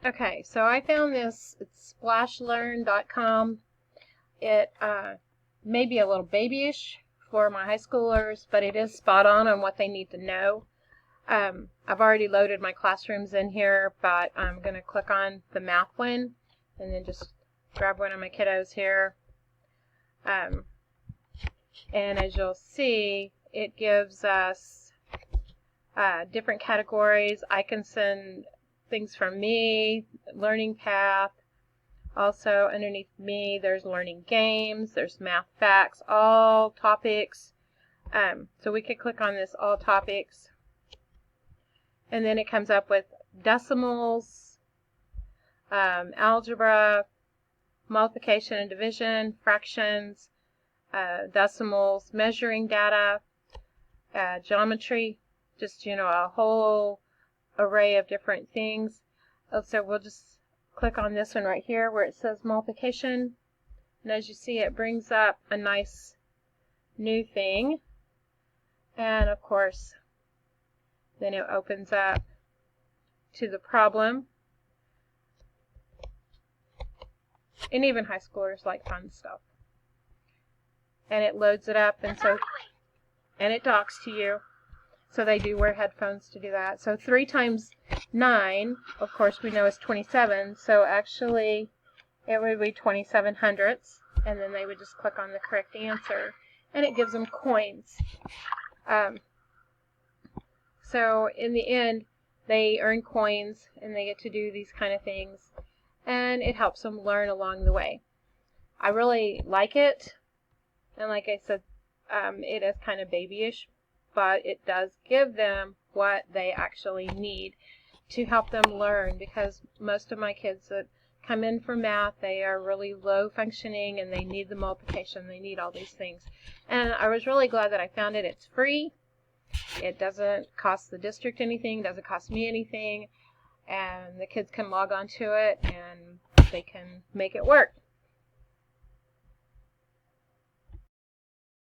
Okay, so I found this. It's splashlearn.com. It may be a little babyish for my high schoolers, but it is spot on what they need to know. I've already loaded my classrooms in here, but I'm going to click on the math one and then just grab one of my kiddos here. And as you'll see, it gives us different categories. I can send things from me, learning path. Also underneath me, there's learning games, there's math facts, all topics. So we could click on this all topics. And then it comes up with decimals, algebra, multiplication and division, fractions, decimals, measuring data, geometry, just, a whole array of different things. So we'll just click on this one right here where it says multiplication. And as you see, it brings up a nice new thing. And of course, then it opens up to the problem. And even high schoolers like fun stuff. And it loads it up, and it talks to you. So they do wear headphones to do that. So 3 times 9, of course, we know is 27. So actually, it would be 27 hundredths. And then they would just click on the correct answer. And it gives them coins. So in the end, they earn coins, and they get to do these kind of things. And it helps them learn along the way. I really like it. And like I said, it is kind of babyish, but it does give them what they actually need to help them learn, because most of my kids that come in for math, they are really low functioning and they need the multiplication, they need all these things. And I was really glad that I found it. It's free. It doesn't cost the district anything, doesn't cost me anything, and the kids can log on to it and they can make it work.